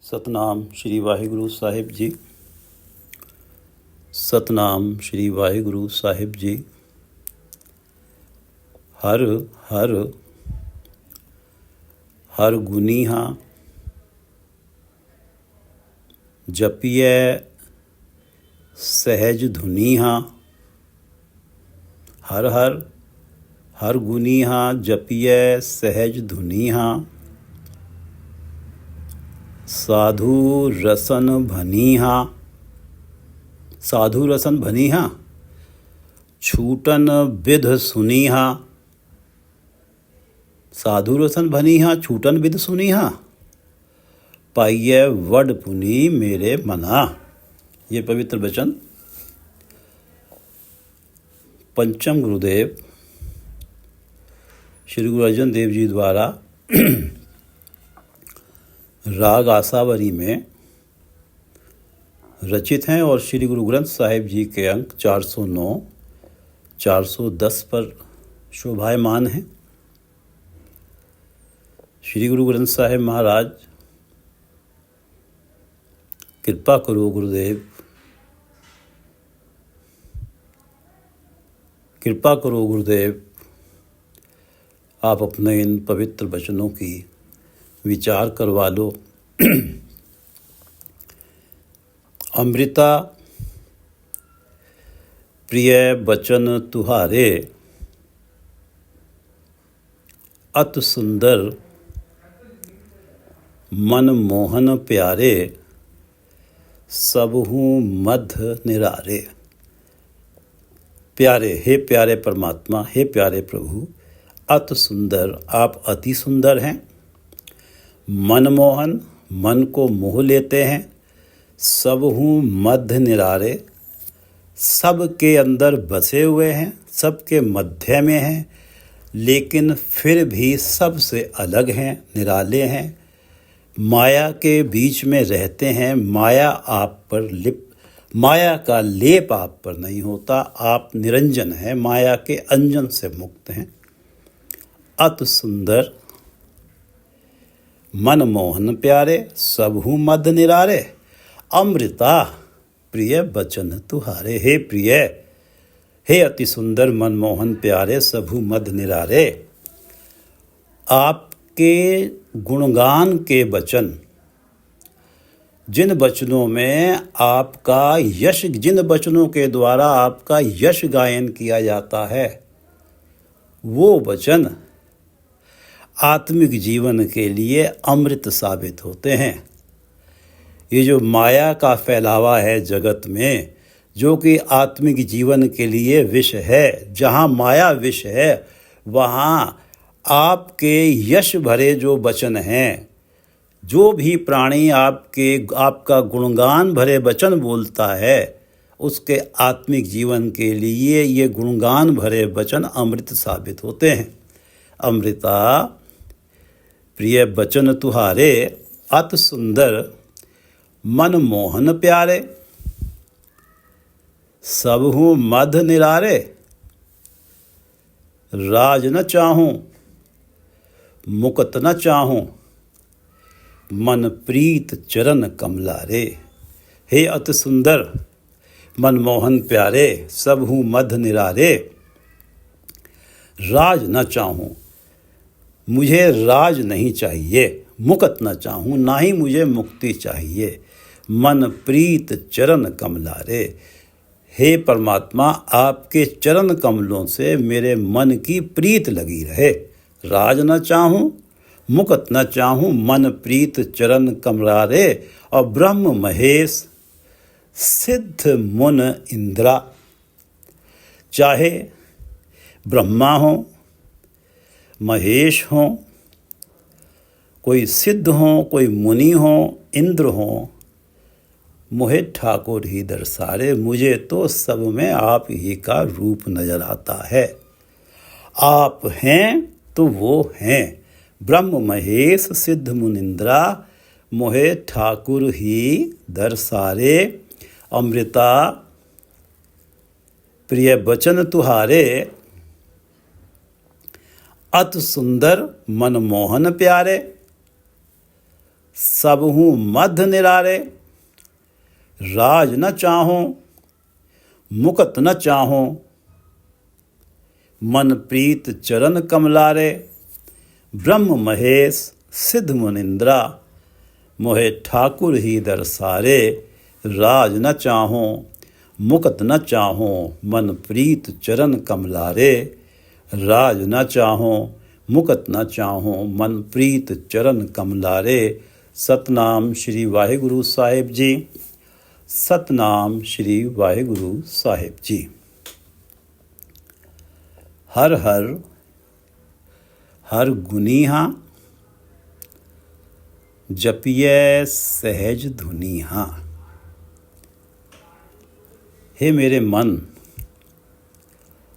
ਸਤਨਾਮ ਸ਼੍ਰੀ ਵਾਹਿਗੁਰੂ ਸਾਹਿਬ ਜੀ। ਸਤਨਾਮ ਸ਼੍ਰੀ ਵਾਹਿਗੁਰੂ ਸਾਹਿਬ ਜੀ। ਹਰ ਹਰ ਹਰ ਗੁਨੀ ਹਾਂ, ਜਪੀਐ ਸਹਿਜ ਧੁਨੀ ਹਾਂ। ਹਰ ਹਰ ਹਰ ਗੁਨੀ ਹਾਂ, ਜਪੀਐ ਸਹਿਜ ਧੁਨੀ ਹਾਂ। साधु रसन भनी हाँ, साधु रसन भनी हाँ। छूटन विध सुनी हाँ, साधु रसन भनी हाँ। छूटन विध सुनी हाँ। पाइए वड पुनी मेरे मना। ये पवित्र वचन पंचम गुरुदेव श्री गुरु अर्जन देव जी द्वारा राग आसावरी में रचित हैं और श्री गुरु ग्रंथ साहिब जी के अंक 409, 410 पर शोभायमान हैं। श्री गुरु ग्रंथ साहिब महाराज, कृपा करो गुरुदेव, कृपा करो गुरुदेव, आप अपने इन पवित्र वचनों की विचार करवा लो। अमृता प्रिय बचन तुहारे, अत सुंदर मन मोहन प्यारे। सबहु मध्य निरारे। प्यारे, हे प्यारे परमात्मा, हे प्यारे प्रभु, अत सुंदर, आप अति सुंदर हैं। मनमोहन, मन को मोह लेते हैं। सबहु मध्य निरारे, सबके अंदर बसे हुए हैं, सबके मध्य में हैं, लेकिन फिर भी सबसे अलग हैं, निराले हैं। माया के बीच में रहते हैं। माया का लेप आप पर नहीं होता। आप निरंजन हैं, माया के अंजन से मुक्त हैं। अति सुंदर मन मोहन प्यारे, सबहु मध्य निरारे। अमृता प्रिय बचन तुहारे, हे प्रिय, हे अति सुंदर मनमोहन प्यारे, सबहु मध्य निरारे। आपके गुणगान के वचन, जिन वचनों में आपका यश, जिन वचनों के द्वारा आपका यश गायन किया जाता है, वो वचन आत्मिक जीवन के लिए अमृत साबित होते हैं। ये जो माया का फैलावा है जगत में, जो कि आत्मिक जीवन के लिए विष है, जहाँ माया विष है वहाँ आपके यश भरे जो वचन हैं, जो भी प्राणी आपका गुणगान भरे वचन बोलता है, उसके आत्मिक जीवन के लिए ये गुणगान भरे वचन अमृत साबित होते हैं। अमृता प्रिय बचन तुहारे, अति सुंदर मन मोहन प्यारे। सबहु मध्य निरारे। राज न चाहूं, मुकत न चाहूं, मन प्रीत चरण कमलारे। हे अति सुंदर मनमोहन प्यारे, सबहु मध्य निरारे। राज न चाहूं, मुझे राज नहीं चाहिए। मुकत न चाहूं, ना ही मुझे मुक्ति चाहिए। मन प्रीत चरण कमलारे, हे परमात्मा, आपके चरण कमलों से मेरे मन की प्रीत लगी रहे। राज न चाहूं, मुकत न चाहूं, मन प्रीत चरण कमलारे। और ब्रह्म महेश सिद्ध मुन इंद्रा, चाहे ब्रह्मा हो, महेश हो, कोई सिद्ध हो, कोई मुनि हो, इंद्र हो, मोहे ठाकुर ही दर्शारे। मुझे तो सब में आप ही का रूप नजर आता है। आप हैं तो वो हैं। ब्रह्म महेश सिद्ध मुनिंद्रा, मोहे ठाकुर ही दर्शारे। अमृता प्रिय बचन तुहारे, अति सुंदर मनमोहन प्यारे। सबहु मध्य निरारे। राज न चाहो मुकत न चाहो, मन प्रीत चरण कमलारे। ब्रह्म महेश सिद्ध मुनिंद्रा, मोहे ठाकुर ही दरसारे। राज न चाहो मुकत न चाहो, मन प्रीत चरण कमलारे। राज न चाहो मुकत न चाहो, मन प्रीत चरण कमलारे। सतनाम श्री वाहिगुरु साहिब जी। सतनाम श्री वाहिगुरु साहिब जी। हर हर हर गुनीहा, जपिए सहज धुनीहा। हे मेरे मन,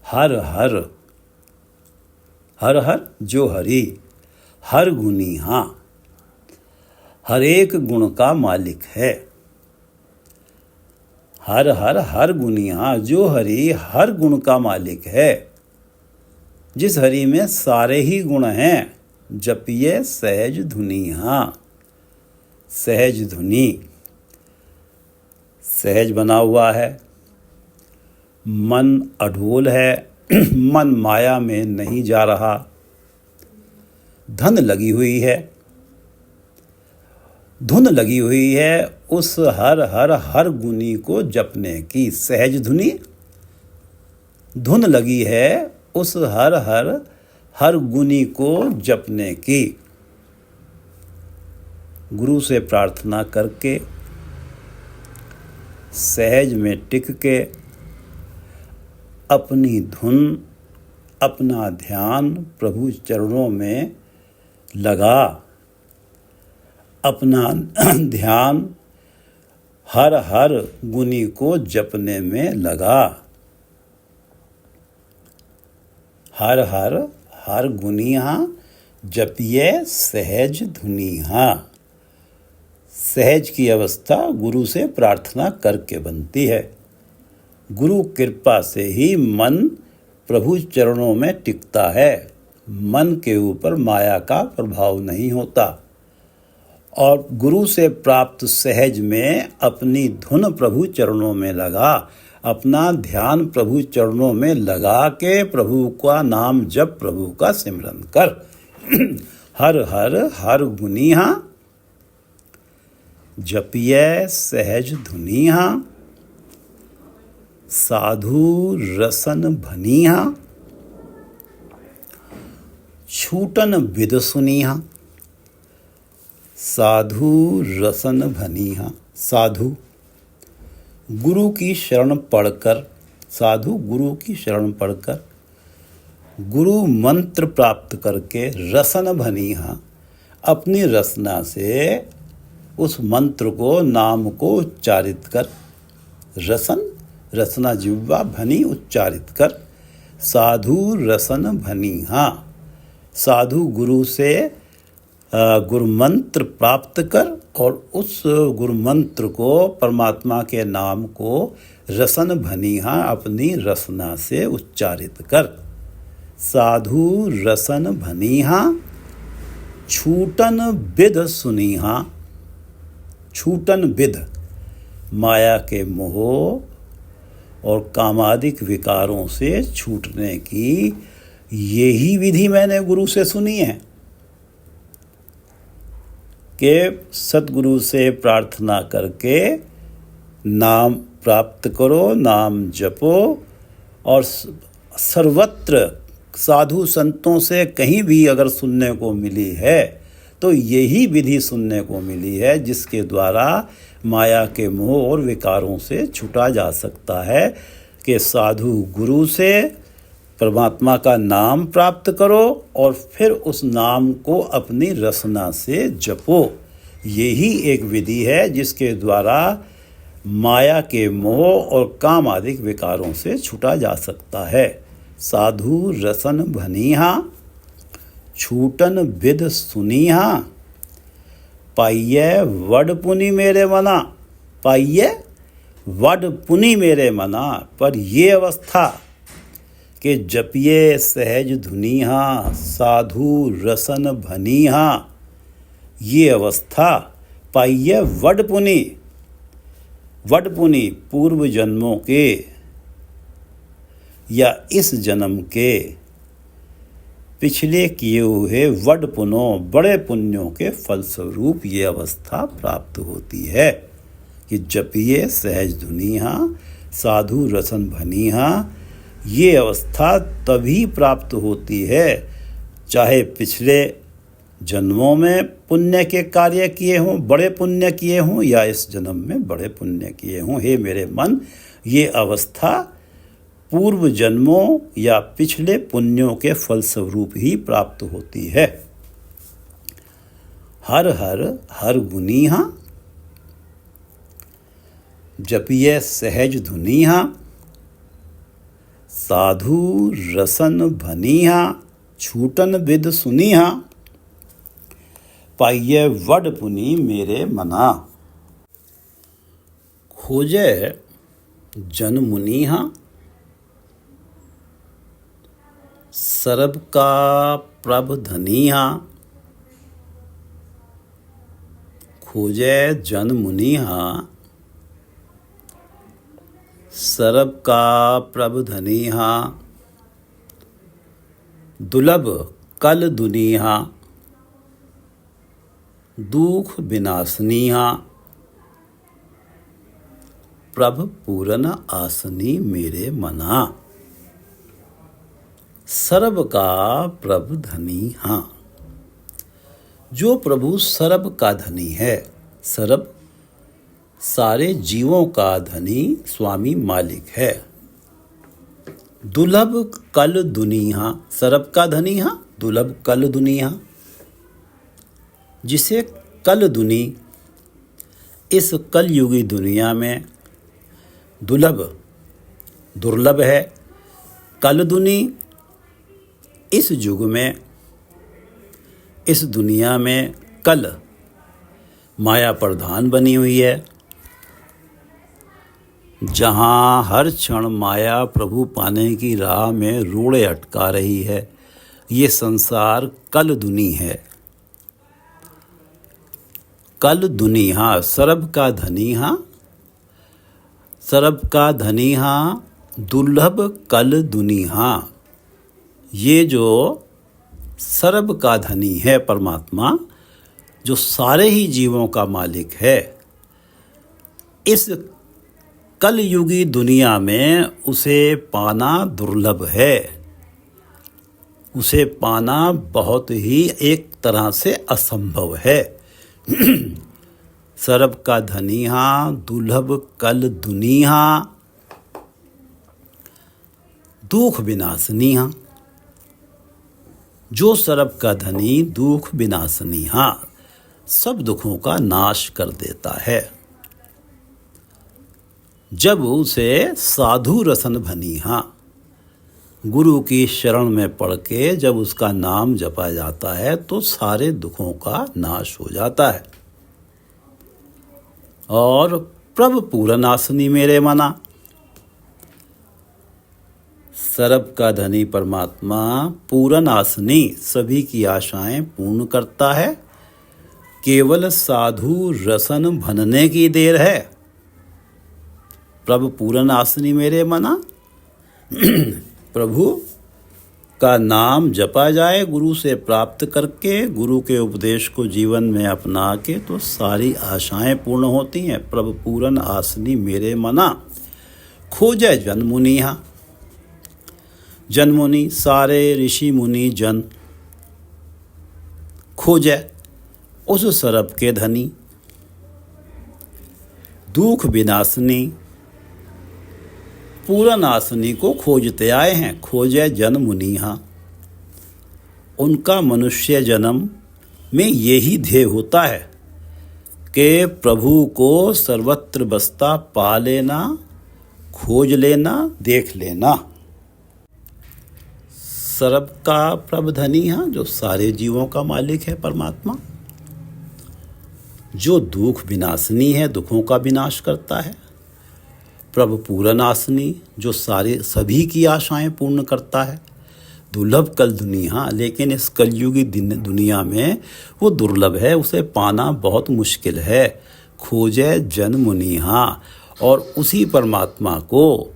हर हर हर हर जो हरि, हर गुनीहा, हर एक गुण का मालिक है। हर हर हर गुनीहा, जो हरि हर गुण का मालिक है, जिस हरि में सारे ही गुण हैं। जपिए सहज धुनीहा। सहज धुनी, सहज बना हुआ है, मन अडोल है, मन माया में नहीं जा रहा। धन लगी हुई है, धुन लगी हुई है उस हर हर हर गुनी को जपने की। सहज धुनी, धुन लगी है उस हर हर हर गुनी को जपने की। गुरु से प्रार्थना करके, सहज में टिक के, अपनी धुन, अपना ध्यान प्रभु चरणों में लगा। अपना ध्यान हर हर गुनी को जपने में लगा। हर हर हर गुनीहा, जपिए सहज धुनीहा। सहज की अवस्था गुरु से प्रार्थना करके बनती है। गुरु कृपा से ही मन प्रभु चरणों में टिकता है। मन के ऊपर माया का प्रभाव नहीं होता। और गुरु से प्राप्त सहज में अपनी धुन प्रभु चरणों में लगा, अपना ध्यान प्रभु चरणों में लगा के प्रभु का नाम जप, प्रभु का सिमरन कर। हर हर हर गुनीहा, जपिए सहज धुनीहा। साधु रसन भनीहा, छूटन विद सुनीहा। साधु रसन भनीहा। साधु गुरु की शरण पढ़कर, साधु गुरु की शरण पढ़कर, गुरु मंत्र प्राप्त करके, रसन भनीहा, अपनी रसना से उस मंत्र को, नाम को उच्चारित कर। रसन, रसना जिह्वा, भनी उच्चारित कर। साधु रसन भनीहा। साधु गुरु से गुरु मंत्र प्राप्त कर और उस गुरु मंत्र को, परमात्मा के नाम को रसन भनीहा अपनी रसना से उच्चारित कर। साधु रसन भनीहा, छूटन विद सुनीहा। छूटन विद, माया के मोह और कामादिक विकारों से छूटने की यही विधि मैंने गुरु से सुनी है कि सतगुरु से प्रार्थना करके नाम प्राप्त करो, नाम जपो। और सर्वत्र साधु संतों से कहीं भी अगर सुनने को मिली है तो यही विधि सुनने को मिली है, जिसके द्वारा माया के मोह और विकारों से छूटा जा सकता है। कि साधु गुरु से परमात्मा का नाम प्राप्त करो और फिर उस नाम को अपनी रसना से जपो। यही एक विधि है जिसके द्वारा माया के मोह और काम आदि विकारों से छूटा जा सकता है। साधु रसन भनीहा, छूटन विद सुनीहा। पाइये वड पुनि मेरे मना, पाइये वड पुनि मेरे मना। पर ये अवस्था कि जपिए सहज धुनीहा, साधु रसन भनीहा, ये अवस्था पाइये वडपुनि पूर्व जन्मों के या इस जन्म के पिछले किए हुए वड पुण्यों बड़े पुण्यों के फलस्वरूप ये अवस्था प्राप्त होती है कि जपिए सहज धुनिहा साधु रसन भनिहा। ये अवस्था तभी प्राप्त होती है चाहे पिछले जन्मों में पुण्य के कार्य किए हों, बड़े पुण्य किए हों, या इस जन्म में बड़े पुण्य किए हों। हे मेरे मन, ये अवस्था पूर्व जन्मों या पिछले पुण्यों के फलस्वरूप ही प्राप्त होती है। हर हर हर गुनीहा जपिए सहज धुनीहा साधु रसन भनीहा छूटन विद सुनीहा पाइये वड पुनि मेरे मना। खोजे जन मुनीहा सरब का प्रभ धनीहा। खोजे जन मुनीहा सरब का प्रभ धनीहा दुलभ कल दुनीहा दुख विनाशनीहा प्रभ पूरन आसनी मेरे मना। सर्व का प्रभु धनी हाँ, जो प्रभु सर्व का धनी है, सर्व सारे जीवों का धनी स्वामी मालिक है। दुर्लभ कल दुनिया सर्व का धनी हाँ, दुर्लभ कल दुनिया, जिसे कल दुनी इस कलयुगी दुनिया में दुर्लभ है। कल दुनी इस युग में इस दुनिया में कल माया प्रधान बनी हुई है, जहाँ हर क्षण माया प्रभु पाने की राह में रोड़े अटका रही है। ये संसार कल दुनी है। कल दुनी हाँ, सर्व का धनी हाँ, सर्व का धनी हाँ, दुर्लभ कल दुनी हाँ। ये जो सर्व का धनी है परमात्मा, जो सारे ही जीवों का मालिक है, इस कलयुगी दुनिया में उसे पाना दुर्लभ है। उसे पाना बहुत ही एक तरह से असंभव है। सर्व का धनी हाँ, दुर्लभ कल दुनिया दुख विनाशनी हाँ। जो सर्व का धनी दुख विनाशनी हाँ, सब दुखों का नाश कर देता है। जब उसे साधु रसन भनी हाँ, गुरु की शरण में पड़ के जब उसका नाम जपा जाता है तो सारे दुखों का नाश हो जाता है। और प्रभु पूरनासनी मेरे मना, सर्व का धनी परमात्मा पूरनासनी सभी की आशाएं पूर्ण करता है। केवल साधु रसन भनने की देर है। प्रभु पूरनासनी मेरे मना, प्रभु का नाम जपा जाए गुरु से प्राप्त करके, गुरु के उपदेश को जीवन में अपना के, तो सारी आशाएं पूर्ण होती हैं। प्रभु पूरन आसनी मेरे मना, खोजे जन मुनिहा। जन मुनि सारे ऋषि मुनि जन खोजे उस सर्व के धनी, दुख विनाशनी पूरनासनी को खोजते आए हैं। खोजे जन मुनिहा, उनका मनुष्य जन्म में यही ध्येय होता है कि प्रभु को सर्वत्र बसता पा लेना, खोज लेना, देख लेना। सर्व का प्रभु धनी हाँ, जो सारे जीवों का मालिक है परमात्मा, जो दुख विनाशनी है, दुखों का विनाश करता है। प्रभु पूरनासनी, जो सारे सभी की आशाएं पूर्ण करता है। दुर्लभ कल दुनिया, लेकिन इस कलयुगी दुनिया में वो दुर्लभ है, उसे पाना बहुत मुश्किल है। खोजे जन मुनिहा, और उसी परमात्मा को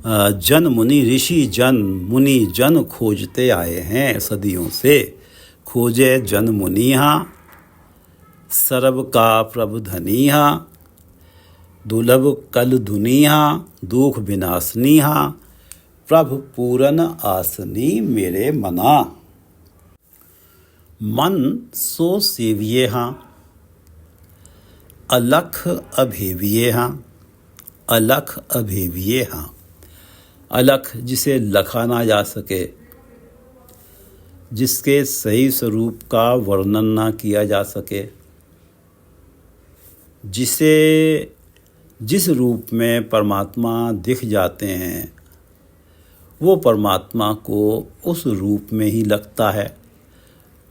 जन मुनि, ऋषि जन मुनि जन खोजते आए हैं सदियों से। खोजे जन मुनिहा, सर्व का प्रभु धनिहा, दुर्लभ कल दुनिया, दुख विनाशनीहा, प्रभु पूरन आसनी मेरे मना। मन सो सेविये हाँ, अलख अभेविये हाँ, अलख अभेविये हाँ। अलख जिसे लखा ना जा सके, जिसके सही स्वरूप का वर्णन ना किया जा सके, जिसे जिस रूप में परमात्मा दिख जाते हैं वो परमात्मा को उस रूप में ही लगता है।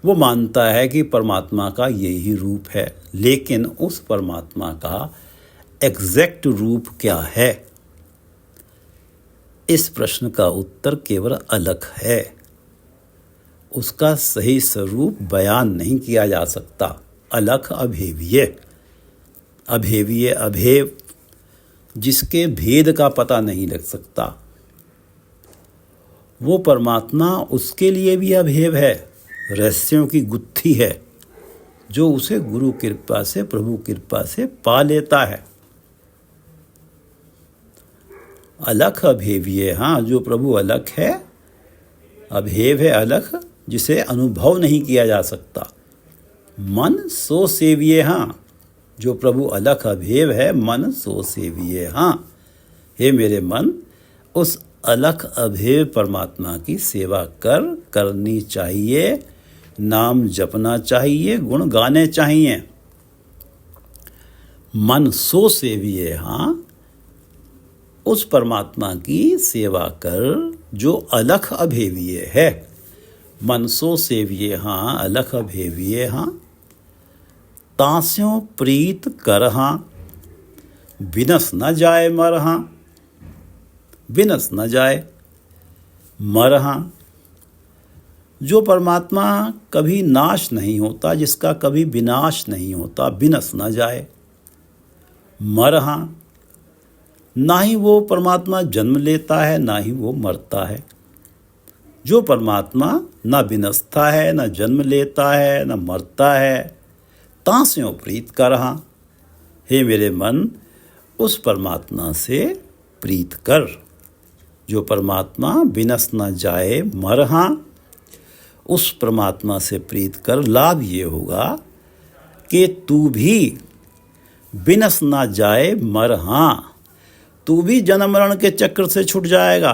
वो मानता है कि परमात्मा का यही रूप है, लेकिन उस परमात्मा का एग्जैक्ट रूप क्या है, इस प्रश्न का उत्तर केवल अलख है। उसका सही स्वरूप बयान नहीं किया जा सकता। अलख अभेव्य, अभेव्य अभेव, जिसके भेद का पता नहीं लग सकता, वो परमात्मा उसके लिए भी अभेव है, रहस्यों की गुत्थी है, जो उसे गुरु कृपा से, प्रभु कृपा से पा लेता है। अलख अभेव्य, हाँ, जो प्रभु अलख है, अभेव है अलख, जिसे अनुभव नहीं किया जा सकता। मन सो सेविये, हाँ, जो प्रभु अलख अभेव है, मन सो सेविये हाँ। हे मेरे मन, उस अलख अभेव परमात्मा की सेवा करनी चाहिए, नाम जपना चाहिए, गुण गाने चाहिए। मन सो सेविये हाँ, उस परमात्मा की सेवा कर जो अलख अभेविये है। मन सो सेविये हाँ, अलख अभेविये हाँ। तास्यों प्रीत कर हाँ, बिनस न जाए मर हाँ, बिनस न जाए मर हाँ। जो परमात्मा कभी नाश नहीं होता, जिसका कभी विनाश नहीं होता, बिनस न जाए मर हाँ। ना ही वो परमात्मा जन्म लेता है, ना ही वो मरता है। जो परमात्मा ना विनसता है, ना जन्म लेता है, ना मरता है, तास्यों प्रीत कर हाँ। हे मेरे मन, उस परमात्मा से प्रीत कर, जो परमात्मा विनस न जाए मर हाँ। उस परमात्मा से प्रीत कर। लाभ ये होगा कि तू भी विनस न जाए मर हाँ, तू भी जन्म मरण के चक्र से छूट जाएगा।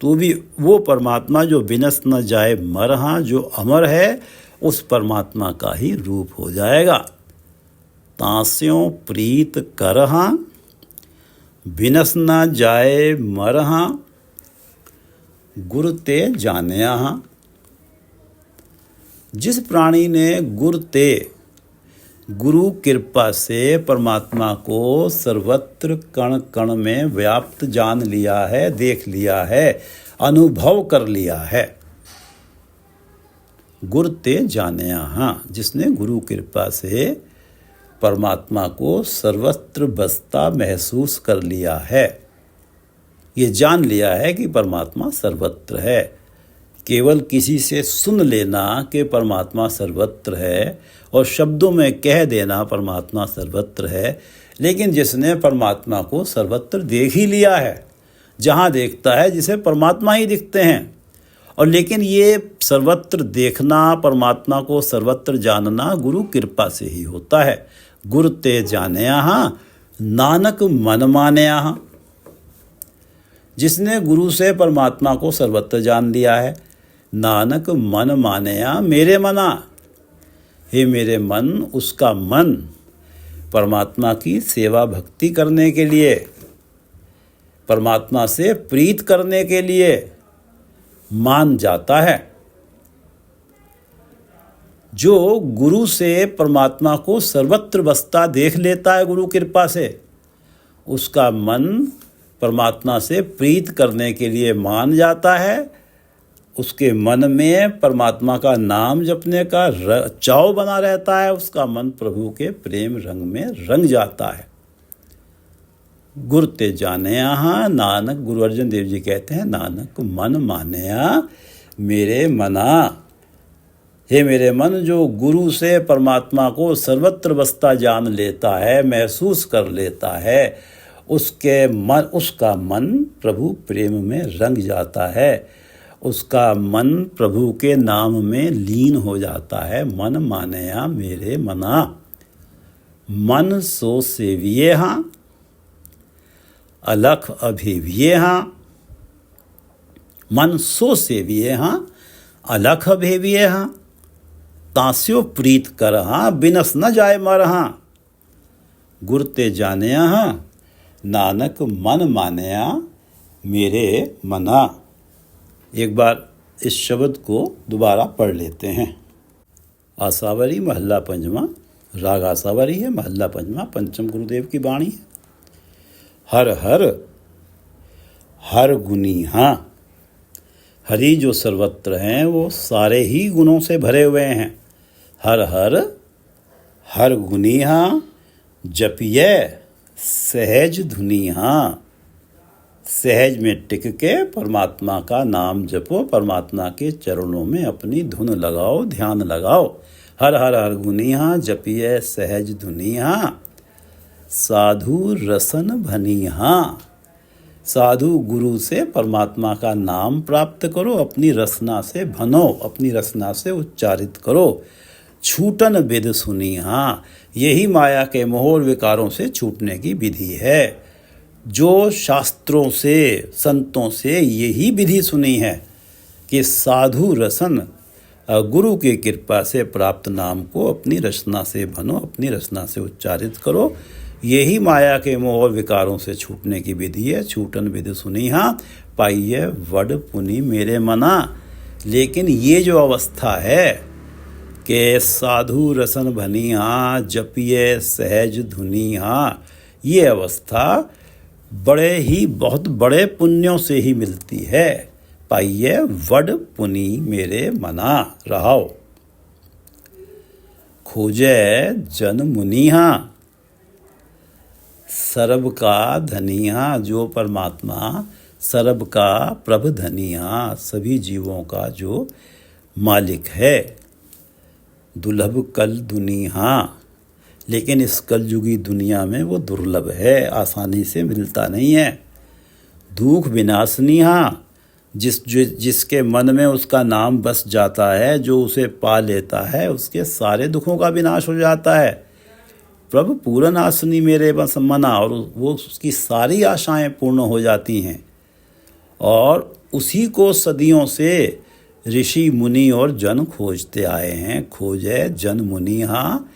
तू भी वो परमात्मा जो विनस न जाए मर हाँ, जो अमर है, उस परमात्मा का ही रूप हो जाएगा। तास्यों प्रीत कर हाँ, विनस न जाए मर हाँ, गुर ते जानिया हाँ। जिस प्राणी ने गुरु कृपा से परमात्मा को सर्वत्र कण कण में व्याप्त जान लिया है, देख लिया है, अनुभव कर लिया है। गुर ते जानिया हाँ, जिसने गुरु कृपा से परमात्मा को सर्वत्र बसता महसूस कर लिया है, ये जान लिया है कि परमात्मा सर्वत्र है। केवल किसी से सुन लेना कि परमात्मा सर्वत्र है और शब्दों में कह देना परमात्मा सर्वत्र है, लेकिन जिसने परमात्मा को सर्वत्र देख ही लिया है, जहाँ देखता है जिसे परमात्मा ही दिखते हैं। और लेकिन ये सर्वत्र देखना, परमात्मा को सर्वत्र जानना गुरु कृपा से ही होता है। गुर ते जानिया हाँ, नानक मन मानिया हाँ। जिसने गुरु से परमात्मा को सर्वत्र जान लिया है, नानक मन मानिया मेरे मना। हे मेरे मन, उसका मन परमात्मा की सेवा भक्ति करने के लिए, परमात्मा से प्रीत करने के लिए मान जाता है। जो गुरु से परमात्मा को सर्वत्र बसता देख लेता है गुरु कृपा से, उसका मन परमात्मा से प्रीत करने के लिए मान जाता है, उसके मन में परमात्मा का नाम जपने का चाव बना रहता है, उसका मन प्रभु के प्रेम रंग में रंग जाता है। गुर ते जानिया नानक, गुरु अर्जन देव जी कहते हैं, नानक मन मानिया मेरे मना। हे मेरे मन, जो गुरु से परमात्मा को सर्वत्र बसता जान लेता है, महसूस कर लेता है, उसका मन प्रभु प्रेम में रंग जाता है, उसका मन प्रभु के नाम में लीन हो जाता है। मन मानिया मेरे मना, मन सो सेविये हाँ, अलख अभिविये हाँ। मन सो सेविये हाँ, अलख अभिविये हाँ। तास्यो प्रीत कर हाँ, बिनस न जाए मर हाँ। गुर ते जानिया हाँ, नानक मन मानिया मेरे मना। एक बार इस शब्द को दोबारा पढ़ लेते हैं। आसावरी महल्ला पंचमा, राग आसावरी है, महल्ला पंचमा, पंचम गुरुदेव की वाणी है। हर हर हर गुनी हाँ, हरि जो सर्वत्र हैं वो सारे ही गुणों से भरे हुए हैं। हर हर हर गुनी हाँ, जपिए सहज धुनी हाँ। सहज में टिक के परमात्मा का नाम जपो, परमात्मा के चरणों में अपनी धुन लगाओ, ध्यान लगाओ। हर हर हर गुनी हाँ, जपिए सहज धुनी हाँ। साधु रसन भनी हाँ, साधु गुरु से परमात्मा का नाम प्राप्त करो, अपनी रसना से भनो, अपनी रसना से उच्चारित करो। छूटन विधि सुनी हाँ, यही माया के मोह और विकारों से छूटने की विधि है। जो शास्त्रों से, संतों से यही विधि सुनी है कि साधु रसन, गुरु की कृपा से प्राप्त नाम को अपनी रचना से भनो, अपनी रचना से उच्चारित करो। यही माया के मोह और विकारों से छूटने की विधि है। छूटन विधि सुनी हाँ, पाइये वड पुनि मेरे मना। लेकिन ये जो अवस्था है कि साधु रसन भनी हाँ, जपिए सहज धुनी हाँ, ये अवस्था बहुत बड़े पुण्यों से ही मिलती है। पाइये वड पुनि मेरे मना रहाओ। खोजे जन मुनि हाँ, सर्ब का धनिया, जो परमात्मा सर्ब का प्रभ धनिया, सभी जीवों का जो मालिक है। दुर्लभ कल दुनिया, लेकिन इस कलयुगी दुनिया में वो दुर्लभ है, आसानी से मिलता नहीं है। दुख विनाशनी हाँ, जिसके मन में उसका नाम बस जाता है, जो उसे पा लेता है, उसके सारे दुखों का विनाश हो जाता है। प्रभु पूर्ण आसनी मेरे बस मना, और वो उसकी सारी आशाएं पूर्ण हो जाती हैं। और उसी को सदियों से ऋषि मुनि और जन खोजते आए हैं। खोजे जन मुनि हाँ,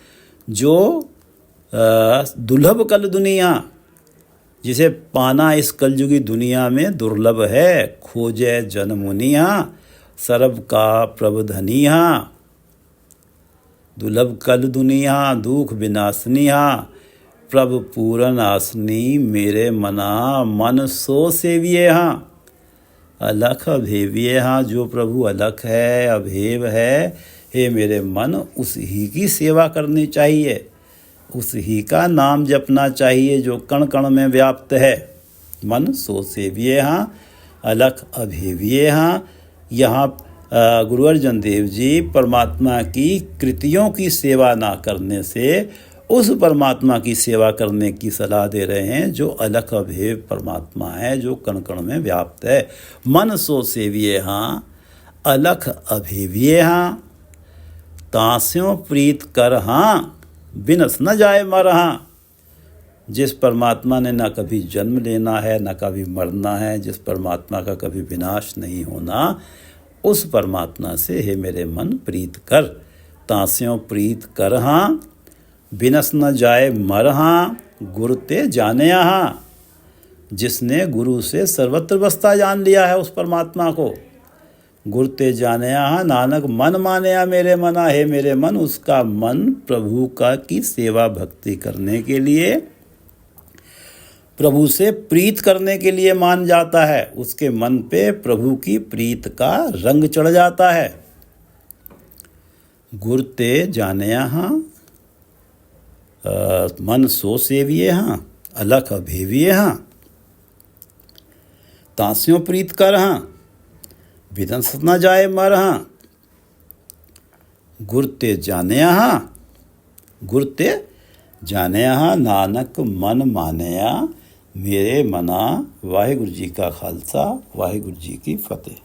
जो दुर्लभ कल दुनिया, जिसे पाना इस कलयुगी दुनिया में दुर्लभ है। खोजे जन मुनि हाँ, सर्ब का प्रभ धनी हाँ। दुर्लभ कल दुनिया, दुख विनाशनी हाँ, प्रभु पूरन आसनी मेरे मना। मन सो सेविये हाँ, अलख अभेविये हाँ, जो प्रभु अलख है, अभेव है, हे मेरे मन, उस ही की सेवा करनी चाहिए, उस ही का नाम जपना चाहिए जो कण कण में व्याप्त है। मन सो सेविये हाँ, अलख अभेविये हाँ। यहाँ गुरु अर्जन देव जी परमात्मा की कृतियों की सेवा ना करने से उस परमात्मा की सेवा करने की सलाह दे रहे हैं जो अलख अभेव परमात्मा है, जो कण कण में व्याप्त है। मन सो सेविये हाँ, अलख अभेविये हाँ। तास्यों प्रीत कर हाँ, बिनस न जाए मर हाँ। जिस परमात्मा ने ना कभी जन्म लेना है, ना कभी मरना है, जिस परमात्मा का कभी विनाश नहीं होना, उस परमात्मा से हे मेरे मन प्रीत कर। तास्यों प्रीत कर हाँ, बिनस न जाए मर हाँ। गुरु ते जानिया हाँ, जिसने गुरु से सर्वत्र बसता जान लिया है उस परमात्मा को। गुरु ते जानिया हाँ, नानक मन मानिया मेरे मना। हे मेरे मन, उसका मन प्रभु का की सेवा भक्ति करने के लिए प्रभु से प्रीत करने के लिए मान जाता है, उसके मन पे प्रभु की प्रीत का रंग चढ़ जाता है। गुर ते जानिया हाँ, मन सो सेविये हाँ, अलख भेविये हाँ, तास्यों प्रीत कर हाँ, विदंस न जाए मर हाँ। गुर ते जानिया हाँ, गुर ते जानिया हाँ, नानक मन मानिया मेरे मना। वाहिगुरु जी का खालसा, वाहिगुरु जी की फतेह।